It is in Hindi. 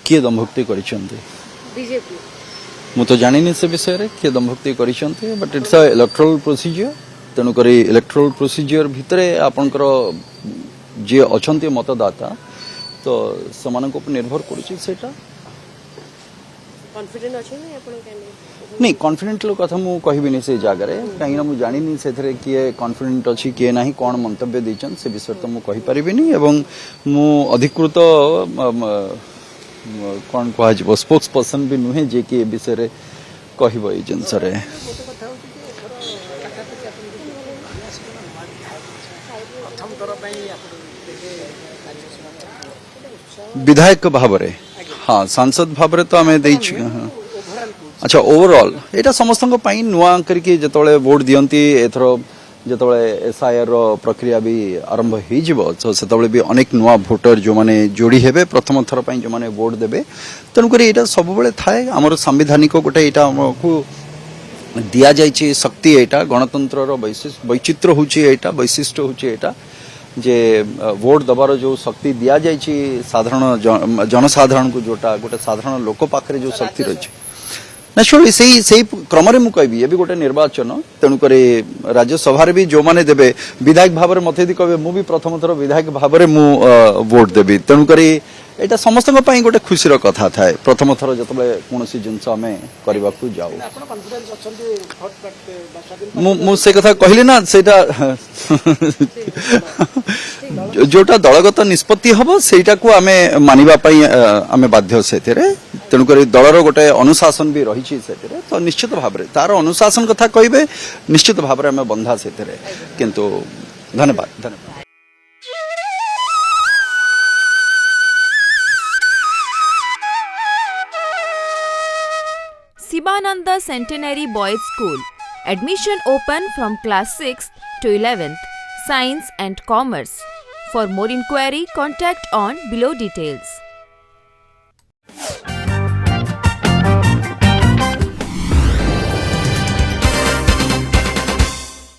किए दमभक्ति करिसेंती बीजेपी मु तो जानिनी से विषय रे किए दमभक्ति करिसेंती but it's a electoral procedure तेणु करी इलेक्टोरल प्रोसीजर भितरे आपनकर जे अछंती मतदाता तो समान को निर्भर करूची सेटा कॉन्फिडेंट अछि नै आपण केने नहीं कॉन्फिडेंट कथा मु कहबिनी से जगह कहीं मु जानी से किए कॉन्फिडेंट अच्छी किए ना कौन मंतव्य देचन से विषय तो मु कहि परिबिनी एवं मु अधिकृत कौन कह स्पोक्स पर्सन भी नुहे जे कि विषय रे कहबो ए जिनस रे विधायक भाव रे हाँ सांसद भाव रे तो आमे देई अच्छा ओवरऑल एटा समस्त नुआ करके जतले वोट दियंती एथर जतले एसआईआर प्रक्रिया भी आरंभ हो जिवो तो सेतबले भी अनेक नुआ वोटर जो माने जोड़ी हेबे प्रथम थर पई जो माने वोट देबे तनु करी एटा सब बेले थाए हमर संवैधानिक गोटे एटा हमकु दिया जायछि शक्ति एटा गणतंत्र रो वैचित्र होछि एटा वैशिष्ट्य होछि एटा जे वोट दबार जो शक्ति दिया जायछि साधारण जनसाधारण को जोटा गोटे साधारण लोक पाखरे जो शक्ति रही नेचुराली से क्रम मु कहबी ये भी गोटे निर्वाचन तेणुक राज्यसभा भी जो माने देबे विधायक भाव में मत यदि कहे मुझे प्रथम थर विधायक भाव में मु वोट देबी तेणुक एटा समस्त गोटे खुशी कथा थाए प्रथम थर जो कौन जिनस आम करने को जाऊ से कथा कहली ना सेटा जोटा दलगत निष्पत्ति हम सेटा को आमे मानिबा पई आमे बाध्य से तेणुक दलर गोटे अनुशासन भी रही तो निश्चित भाव में तार अनुशासन कथा कहबे निश्चित भाव में आमे बंधा से किंतु धन्यवाद धन्यवाद Sivananda Centenary Boys School. Admission open from class 6th to 11th. Science and Commerce. For more inquiry, contact on below details.